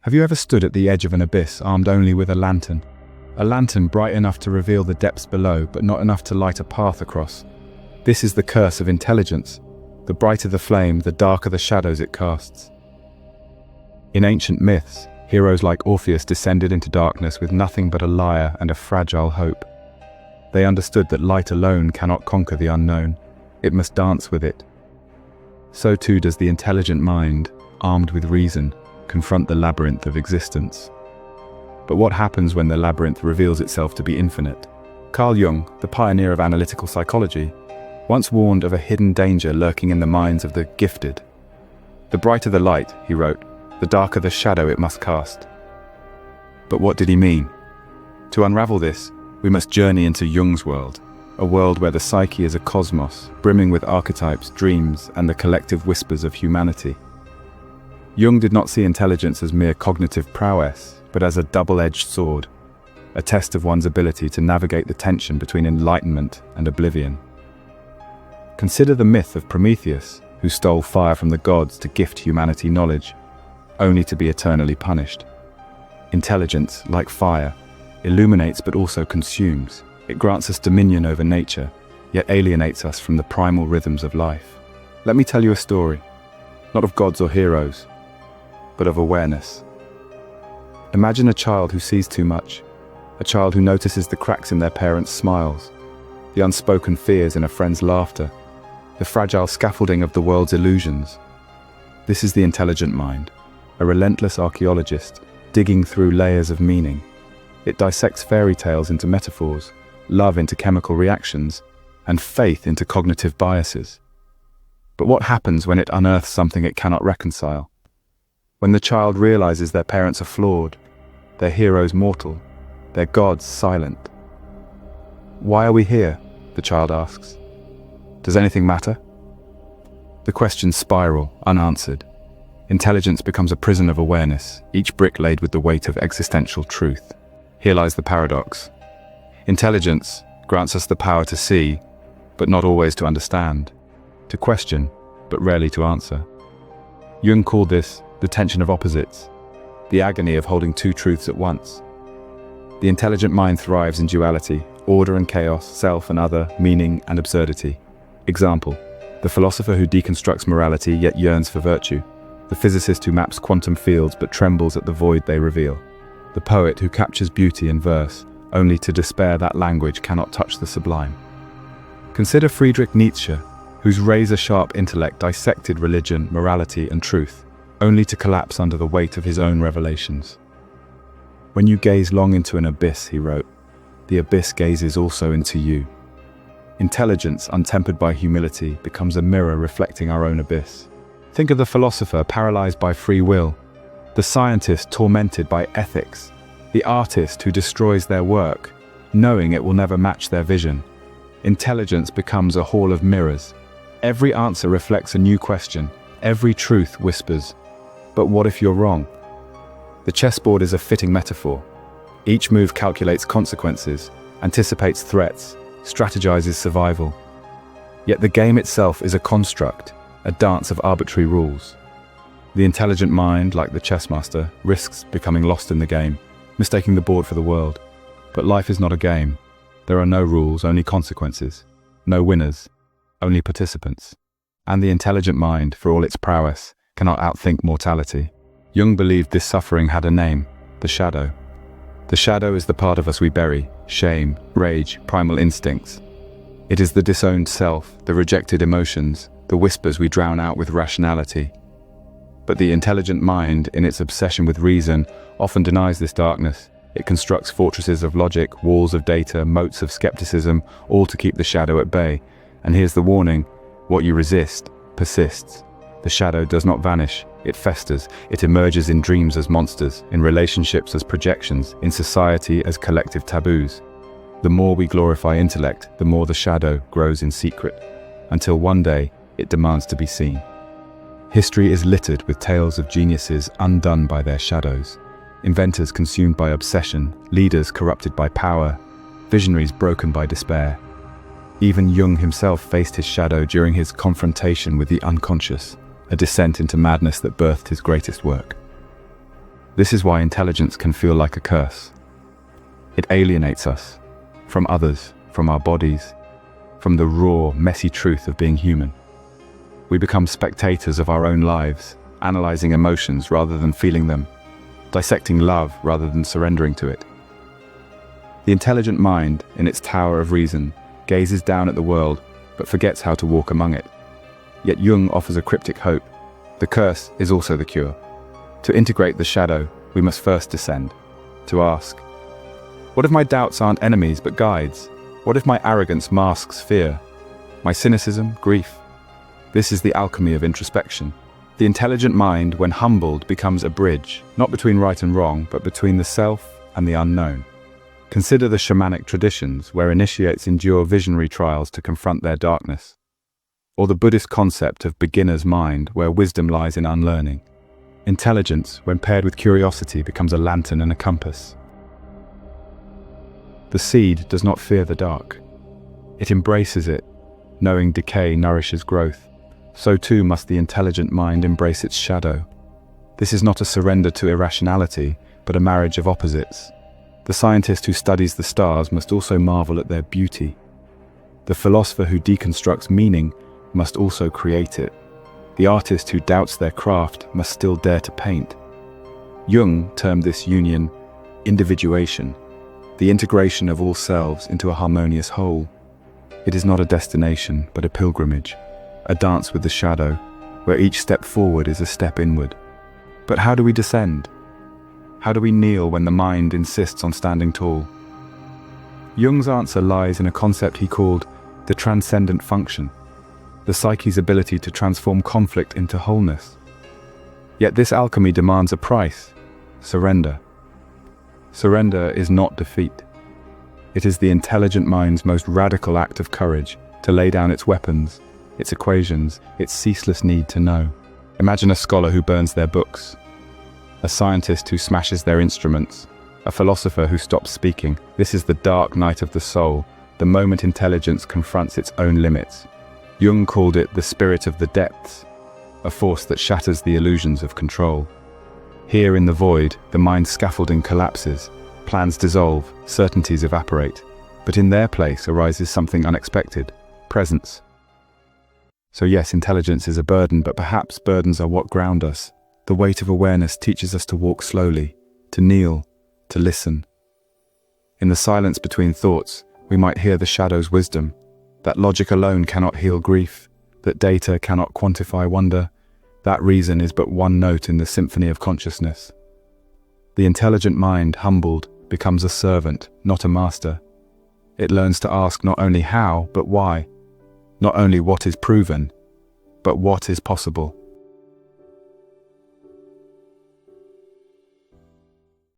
Have you ever stood at the edge of an abyss armed only with a lantern? A lantern bright enough to reveal the depths below, but not enough to light a path across. This is the curse of intelligence. The brighter the flame, the darker the shadows it casts. In ancient myths, heroes like Orpheus descended into darkness with nothing but a lyre and a fragile hope. They understood that light alone cannot conquer the unknown. It must dance with it. So too does the intelligent mind, armed with reason, confront the labyrinth of existence. But what happens when the labyrinth reveals itself to be infinite? Carl Jung, the pioneer of analytical psychology, once warned of a hidden danger lurking in the minds of the gifted. "The brighter the light," he wrote, "the darker the shadow it must cast." But what did he mean? To unravel this, we must journey into Jung's world, a world where the psyche is a cosmos, brimming with archetypes, dreams, and the collective whispers of humanity. Jung did not see intelligence as mere cognitive prowess, but as a double-edged sword, a test of one's ability to navigate the tension between enlightenment and oblivion. Consider the myth of Prometheus, who stole fire from the gods to gift humanity knowledge, only to be eternally punished. Intelligence, like fire, illuminates but also consumes. It grants us dominion over nature, yet alienates us from the primal rhythms of life. Let me tell you a story, not of gods or heroes, but of awareness. Imagine a child who sees too much, a child who notices the cracks in their parents' smiles, the unspoken fears in a friend's laughter, the fragile scaffolding of the world's illusions. This is the intelligent mind, a relentless archaeologist digging through layers of meaning. It dissects fairy tales into metaphors, love into chemical reactions, and faith into cognitive biases. But what happens when it unearths something it cannot reconcile? When the child realizes their parents are flawed, their heroes mortal, their gods silent. "Why are we here?" the child asks. "Does anything matter?" The questions spiral, unanswered. Intelligence becomes a prison of awareness, each brick laid with the weight of existential truth. Here lies the paradox. Intelligence grants us the power to see, but not always to understand, to question, but rarely to answer. Jung called this the tension of opposites, the agony of holding two truths at once. The intelligent mind thrives in duality, order and chaos, self and other, meaning and absurdity. Example: the philosopher who deconstructs morality yet yearns for virtue, the physicist who maps quantum fields but trembles at the void they reveal, the poet who captures beauty in verse, only to despair that language cannot touch the sublime. Consider Friedrich Nietzsche, whose razor-sharp intellect dissected religion, morality, and truth, only to collapse under the weight of his own revelations. "When you gaze long into an abyss," he wrote, "the abyss gazes also into you." Intelligence, untempered by humility, becomes a mirror reflecting our own abyss. Think of the philosopher paralyzed by free will, the scientist tormented by ethics, the artist who destroys their work, knowing it will never match their vision. Intelligence becomes a hall of mirrors. Every answer reflects a new question. Every truth whispers, "But what if you're wrong?" The chessboard is a fitting metaphor. Each move calculates consequences, anticipates threats, strategizes survival. Yet the game itself is a construct, a dance of arbitrary rules. The intelligent mind, like the chessmaster, risks becoming lost in the game, mistaking the board for the world. But life is not a game. There are no rules, only consequences. No winners, only participants. And the intelligent mind, for all its prowess, cannot outthink mortality. Jung believed this suffering had a name: the shadow. The shadow is the part of us we bury: shame, rage, primal instincts. It is the disowned self, the rejected emotions, the whispers we drown out with rationality. But the intelligent mind, in its obsession with reason, often denies this darkness. It constructs fortresses of logic, walls of data, moats of skepticism, all to keep the shadow at bay. And here's the warning: what you resist persists. The shadow does not vanish, it festers. It emerges in dreams as monsters, in relationships as projections, in society as collective taboos. The more we glorify intellect, the more the shadow grows in secret, until one day it demands to be seen. History is littered with tales of geniuses undone by their shadows, inventors consumed by obsession, leaders corrupted by power, visionaries broken by despair. Even Jung himself faced his shadow during his confrontation with the unconscious, a descent into madness that birthed his greatest work. This is why intelligence can feel like a curse. It alienates us from others, from our bodies, from the raw, messy truth of being human. We become spectators of our own lives, analyzing emotions rather than feeling them, dissecting love rather than surrendering to it. The intelligent mind, in its tower of reason, gazes down at the world but forgets how to walk among it. Yet Jung offers a cryptic hope. The curse is also the cure. To integrate the shadow, we must first descend, to ask, what if my doubts aren't enemies but guides? What if my arrogance masks fear? My cynicism, grief? This is the alchemy of introspection. The intelligent mind, when humbled, becomes a bridge, not between right and wrong, but between the self and the unknown. Consider the shamanic traditions, where initiates endure visionary trials to confront their darkness. Or the Buddhist concept of beginner's mind, where wisdom lies in unlearning. Intelligence, when paired with curiosity, becomes a lantern and a compass. The seed does not fear the dark. It embraces it, knowing decay nourishes growth. So too must the intelligent mind embrace its shadow. This is not a surrender to irrationality, but a marriage of opposites. The scientist who studies the stars must also marvel at their beauty. The philosopher who deconstructs meaning must also create it. The artist who doubts their craft must still dare to paint. Jung termed this union individuation, the integration of all selves into a harmonious whole. It is not a destination, but a pilgrimage, a dance with the shadow, where each step forward is a step inward. But how do we descend? How do we kneel when the mind insists on standing tall? Jung's answer lies in a concept he called the transcendent function, the psyche's ability to transform conflict into wholeness. Yet this alchemy demands a price: surrender. Surrender is not defeat. It is the intelligent mind's most radical act of courage to lay down its weapons, its equations, its ceaseless need to know. Imagine a scholar who burns their books, a scientist who smashes their instruments, a philosopher who stops speaking. This is the dark night of the soul, the moment intelligence confronts its own limits. Jung called it the spirit of the depths, a force that shatters the illusions of control. Here in the void, the mind's scaffolding collapses, plans dissolve, certainties evaporate, but in their place arises something unexpected: presence. So yes, intelligence is a burden, but perhaps burdens are what ground us. The weight of awareness teaches us to walk slowly, to kneel, to listen. In the silence between thoughts, we might hear the shadow's wisdom, that logic alone cannot heal grief, that data cannot quantify wonder, that reason is but one note in the symphony of consciousness. The intelligent mind, humbled, becomes a servant, not a master. It learns to ask not only how, but why, not only what is proven, but what is possible.